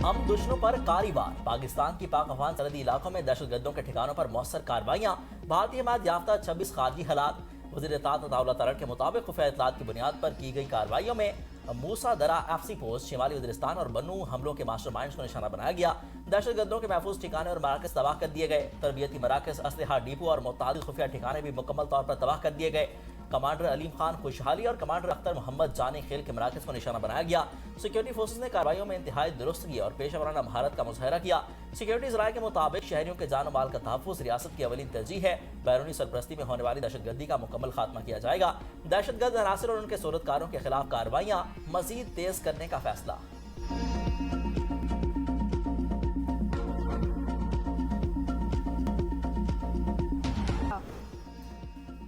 हम दुश्मनों पर कारी-वार। पाकिस्तान की पाक अफगान सरहदी इलाकों में दहशतगर्दों के ठिकानों पर मौसर कार्रवाइयाँ। भारतीय हिमायत याफ्ता 26 खारजी हालात। वज़ीर इत्तलात अताउल्लाह तारड़ के मुताबिक खुफिया इत्तलात की बुनियाद पर की गई कार्रवाइयों में मूसा दरा एफसी पोस्ट, शिमाली वज़ीरिस्तान और बन्नू हमलों के मास्टरमाइंड्स को निशाना बनाया गया। दहशतगर्दों के महफूज ठिकाने और मराकज़ तबाह कर दिए गए। तरबियती मराकज़, असलहा डिपो और मुतादिद खुफिया ठिकाने भी मुकम्मल तौर पर तबाह कर दिए गए। कमांडर अलीम खान खुशहाली और कमांडर अख्तर मोहम्मद जानी खेल के मराकज़ को निशाना बनाया गया। सिक्योरिटी फोर्सेज ने कार्रवाइयों में इंतहाई दुरुस्तगी और पेशेवराना महारत का मुजाहरा किया। सिक्योरिटी ज़राए के मुताबिक शहरियों के जान और माल का तहफ़्फ़ुज़ रियासत की अवलीन तरजीह है। बैरूनी सरपरस्ती में होने वाली दहशतगर्दी का मुकम्मल खात्मा किया जाएगा। दहशतगर्द अनासर और उनके सूरतकारों के खिलाफ कार्रवाइयाँ मज़ीद तेज़ करने का फैसला।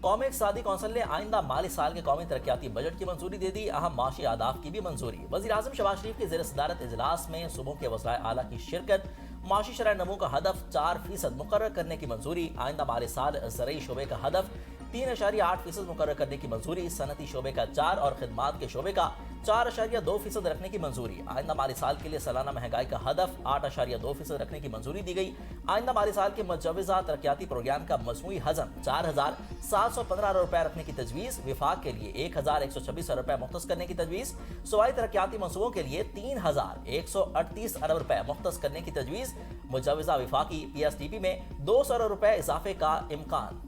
कौमी इक़्तिसादी कौंसिल ने आइंदा माली साल के कौमी तरक्याती बजट की मंजूरी दे दी। अहम माशी अहदाफ की भी मंजूरी। वज़ीर आज़म शहबाज शरीफ की ज़ेर सदारत इजलास में सूबों के वज़राए आला की शिरकत। माशी शरह नमू का हदफ 4% मुकर्रर करने की मंजूरी। आइंदा माली साल ज़रई शोबे का हदफ 3.8% मुकर्रर करने की मंजूरी। सनती शोबे का 4 और खिदमात के शोबे का 4.2% रखने की मंजूरी। आइंदा माली साल के लिए सालाना महंगाई का हदफ 8.2% रखने की मंजूरी दी गई। आइंदा माली साल के मुजव्वज़ा तरक्याती प्रोग्राम का मजमूई हजम 4,715 अरब रुपए रखने की तजवीज़। विफाक के लिए 1,126 अरब रुपए मुख्तस करने की तजवीज़। सूबाई तरक्याती मनसूबों के लिए 3,138 अरब रुपए मुख्तस करने की तजवीज़। मुजव्वज़ा विफाकी PSDP में 200 अरब रुपए इजाफे का इम्कान।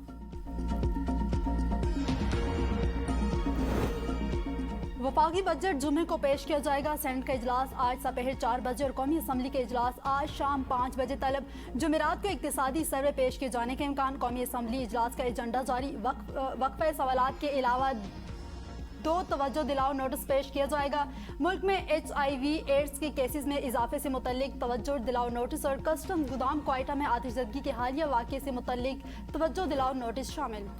वफाकी बजट जुमे को पेश किया जाएगा। सेनेट का इजलास आज सपहर 4 बजे और कौमी असम्बली के इजलास आज शाम 5 बजे तलब। जुमेरात को इक्तिसादी सर्वे पेश किए जाने के इम्कान। कौमी असम्बली इजलास का एजेंडा जारी। वक्फे सवालात के अलावा 2 तवज्जो दिलाओ नोटिस पेश किया जाएगा। मुल्क में HIV एड्स के केसेस में इजाफे से मुतल्लिक तवज्जो दिलाओ नोटिस और कस्टम गोदाम क्वेटा में आतिशज़दगी के हालिया वाक़े से मुतल्लिक तवज्जो दिलाओ नोटिस शामिल।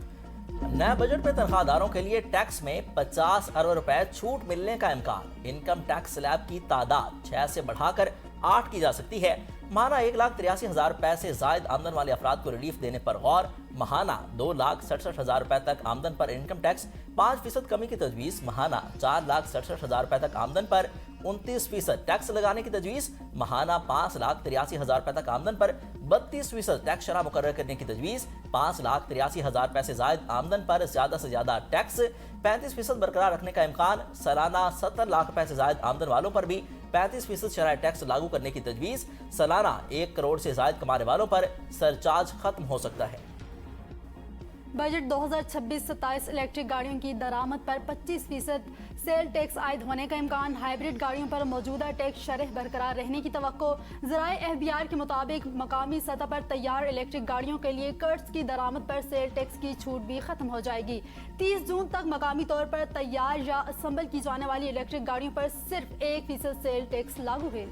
नए बजट में तनख्वाहदारों के लिए टैक्स में 50 अरब रुपए छूट मिलने का इम्कान। इनकम टैक्स स्लैब की तादाद 6 से बढ़ाकर 8 की जा सकती है। माहाना 1,83,000 रुपए से जायद आमदन वाले अफराद को रिलीफ देने पर गौर। माहाना 2,67,000 रुपए तक आमदन पर इनकम टैक्स 5% कमी की तजवीज़। माहाना 4,67,000 रुपए तक आमदन पर 29% टैक्स लगाने की तजवीज़। माहाना 5,83,000 रुपए तक आमदन पर 32% टैक्स शरह मुकर्रर करने की तजवीज़। 5,83,000 रुपए से जायद आमदन पर ज्यादा से ज्यादा टैक्स 35% बरकरार रखने का इम्कान। सालाना 70 लाख रुपए से जायद आमदन वालों पर भी 35% शरह टैक्स लागू करने की तजवीज़। सालाना 1 करोड़ से जायद कमाने वालों पर सरचार्ज खत्म हो सकता है। बजट 2026-27 इलेक्ट्रिक गाड़ियों की दरामद पर 25% सेल टैक्स आयद होने का इम्कान। हाइब्रिड गाड़ियों पर मौजूदा टैक्स शरह बरकरार रहने की तवक्को। ज़राए FBR के मुताबिक मकामी सतह पर तैयार इलेक्ट्रिक गाड़ियों के लिए कर्ज की दरामद पर सेल टैक्स की छूट भी खत्म हो जाएगी। 30 जून तक मकामी तौर पर तैयार या असम्बल की जाने वाली इलेक्ट्रिक गाड़ियों पर सिर्फ 1% सेल टैक्स लागू है।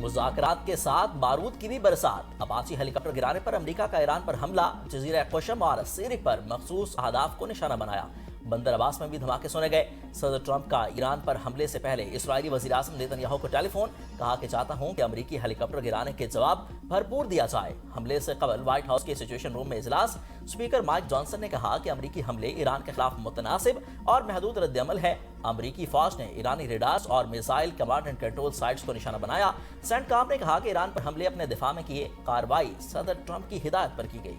मुज़ाकरात के साथ बारूद की भी बरसात। अपाची हेलीकॉप्टर गिराने पर अमेरिका का ईरान पर हमला। जजीरा कुशम और सीरिक पर मखसूस अहदाफ को निशाना बनाया। बंदर अब्बास में भी धमाके सुने गए। सदर ट्रंप का ईरान पर हमले से पहले इस्राईली वज़ीर आज़म नेतन्याहू को टेलीफोन। कहा कि चाहता हूं कि अमेरिकी हेलीकॉप्टर गिराने के जवाब भरपूर दिया जाए। हमले से कबल व्हाइट हाउस के सिचुएशन रूम में इजलास। स्पीकर माइक जॉनसन ने कहा कि अमेरिकी हमले ईरान के खिलाफ मुतनासिब और महदूद रद्द-ए-अमल है। अमेरिकी फौज ने ईरानी रेडार्स और missile command and control sites को निशाना बनाया। सेंटकॉम ने कहा कि ईरान पर हमले अपने दिफा में किए। कार्रवाई सदर ट्रंप की हिदायत पर की गई।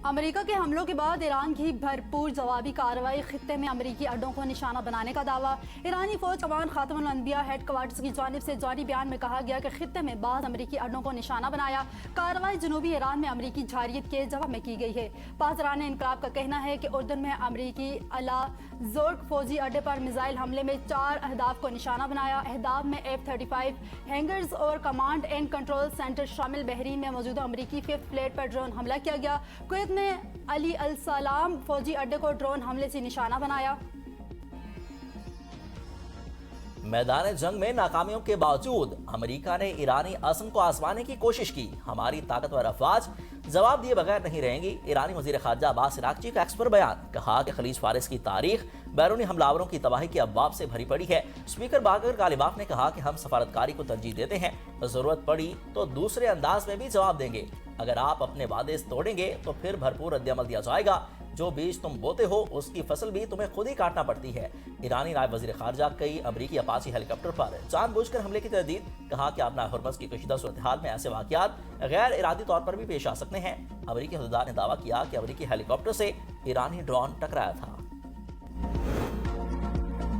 अमेरिका के हमलों के बाद ईरान की भरपूर जवाबी कार्रवाई। खित्ते में अमेरिकी अड्डों को निशाना बनाने का दावा। ईरानी फौज कमान खातमुल अनबिया हेडक्वार्टर्स की जानिब से जारी बयान में कहा गया कि खित्ते में बाद अमेरिकी अड्डों को निशाना बनाया। कार्रवाई जनूबी ईरान में अमेरिकी जारियत के जवाब में की गई है। पासदारान इनकलाब का कहना है कि उर्दन में अमेरिकी अला जोर्क फौजी अड्डे पर मिसाइल हमले में 4 अहदाफ को निशाना बनाया। अहदाफ में F-35 हैंगर्स और कमांड एंड कंट्रोल सेंटर शामिल। बहरीन में मौजूदा अमेरिकी 5th फ्लीट पर ड्रोन हमला किया गया। कुवैत में अली अल सलाम फौजी अड्डे को ड्रोन हमले से निशाना बनाया। मैदान जंग में नाकामियों के बावजूद अमेरिका ने ईरानी अज़्म को आजमाने की कोशिश की। हमारी ताकतवर अफवाज जवाब दिए बगैर नहीं रहेंगी। ईरानी वज़ीर ख़ारजा अब्बास इराक़ची का एक्स पर बयान। कहा कि खलीज फारिस की तारीख बैरूनी हमलावरों की तबाही के अबवाब से भरी पड़ी है। स्पीकर बाकर गालिबाफ ने कहा कि हम सफारतकारी को तरजीह देते हैं, ज़रूरत पड़ी तो दूसरे अंदाज में भी जवाब देंगे। اگر آپ اپنے وعدے توڑیں گے تو پھر بھرپور رد عمل دیا جائے گا. جو بیج تم بوتے ہو اس کی فصل بھی تمہیں خود ہی کاٹنا پڑتی ہے. ایرانی نائب وزیر خارجہ کئی امریکی اپاچی ہیلی کاپٹر پر جان بوجھ کر حملے کی تردید. کہا کہ اپنا ہرمز کی کشیدہ صورتحال میں ایسے واقعات غیر ارادی طور پر بھی پیش آ سکتے ہیں. امریکی حدودار نے دعویٰ کیا کہ امریکی ہیلی کاپٹر سے ایرانی ڈرون ٹکرایا تھا.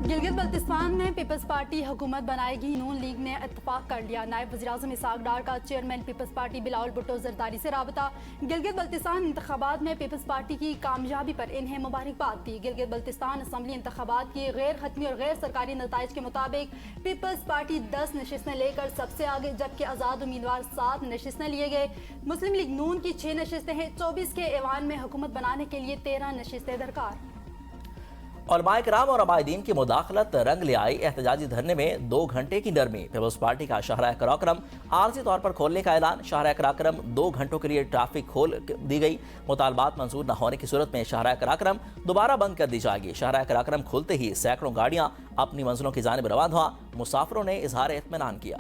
گلگت بلتستان میں پیپلز پارٹی حکومت بنائے گی. نون لیگ نے اتفاق کر لیا. نائب وزیراعظم اسحاق ڈار کا chairman peoples party Bilawal Bhutto Zardari سے رابطہ. گلگت بلتستان انتخابات میں پیپلز پارٹی کی کامیابی پر انہیں مبارکباد دی. گلگت بلتستان اسمبلی انتخابات کی غیر حتمی اور غیر سرکاری نتائج کے مطابق پیپلز پارٹی 10 نشستیں لے کر سب سے آگے، جبکہ آزاد امیدوار 7 نشستیں لیے گئے. مسلم لیگ نون کی 6 نشستیں ہیں. 24 کے ایوان میں حکومت بنانے کے لیے 13 نشستیں درکار. علماء کرام اور عبائدین کی مداخلت رنگ لے آئی. احتجاجی دھرنے میں 2 گھنٹے کی نرمی. پیپلز پارٹی کا شاہراہ قراقرم عارضی طور پر کھولنے کا اعلان. شاہراہ قراقرم 2 گھنٹوں کے لیے ٹریفک کھول دی گئی. مطالبات منظور نہ ہونے کی صورت میں شاہراہ قراقرم دوبارہ بند کر دی جائے گی. شاہراہ قراقرم کھلتے ہی سینکڑوں گاڑیاں اپنی منزلوں کی جانب روان ہوا. مسافروں نے اظہار اطمینان کیا.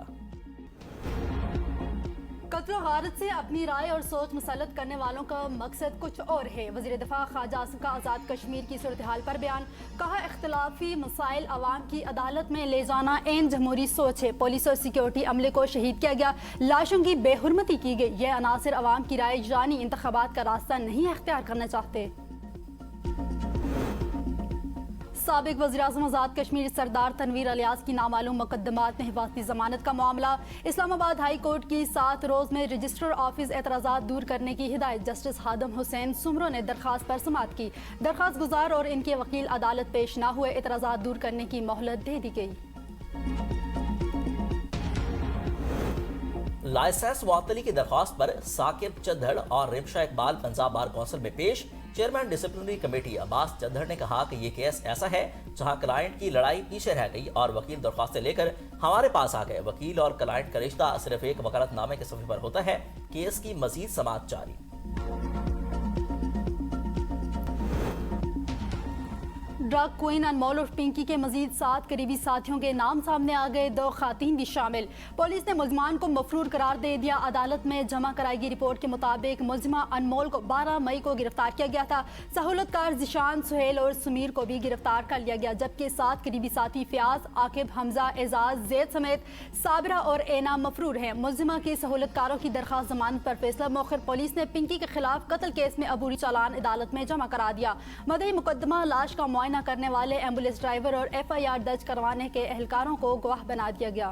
قتل و غارت سے اپنی رائے اور سوچ مسلط کرنے والوں کا مقصد کچھ اور ہے. وزیر دفاع خواجہ آصف کا آزاد کشمیر کی صورتحال پر بیان. کہا اختلافی مسائل عوام کی عدالت میں لے جانا عین جمہوری سوچ ہے. پولیس اور سیکیورٹی عملے کو شہید کیا گیا. لاشوں کی بے حرمتی کی گئی. یہ عناصر عوام کی رائے یعنی انتخابات کا راستہ نہیں اختیار کرنا چاہتے. سابق وزیراعظم آزاد کشمیر سردار تنویر الیاس کی نامعلوم مقدمات میں حفاظتی ضمانت کا معاملہ. اسلام آباد ہائی کورٹ کی 7 روز میں رجسٹر آفس اعتراضات دور کرنے کی ہدایت. جسٹس خادم حسین سمرو نے درخواست پر سماعت کی. درخواست گزار اور ان کے وکیل عدالت پیش نہ ہوئے. اعتراضات دور کرنے کی مہلت دے دی گئی. لائسنس معطلی کی درخواست پر ثاقب چدھڑ اور رمشا اقبال پنجاب بار کونسل میں پیش. چیئرمین ڈسپلنری کمیٹی عباس چدھڑ نے کہا کہ یہ کیس ایسا ہے جہاں کلائنٹ کی لڑائی پیچھے رہ گئی اور وکیل درخواستیں لے کر ہمارے پاس آ گئے. وکیل اور کلائنٹ کا رشتہ صرف ایک وکالت نامے کے صفحے پر ہوتا ہے. کیس کی مزید سماعت جاری. ڈرگ کوئن انمول اور پنکی کے مزید 7 قریبی ساتھیوں کے نام سامنے آ گئے. 2 خواتین بھی شامل. پولیس نے ملزمان کو مفرور قرار دے دیا. عدالت میں جمع کرائی گئی رپورٹ کے مطابق ملزمہ انمول کو 12 مئی کو گرفتار کیا گیا تھا. سہولت کار ذیشان، سہیل اور سمیر کو بھی گرفتار کر لیا گیا، جبکہ 7 قریبی ساتھی فیاض، عاقب، حمزہ، اعزاز، زید سمیت صابرہ اور اینا مفرور ہیں. ملزمہ کی سہولت کاروں کی درخواست ضمانت پر فیصلہ مؤخر. پولیس نے پنکی کے خلاف قتل کیس میں عبوری چالان عدالت میں جمع کرا دیا. مدعی مقدمہ لاش کا معائنہ کرنے والے ایمبولینس ڈرائیور اور FIR درج کروانے کے اہلکاروں کو گواہ بنا دیا گیا.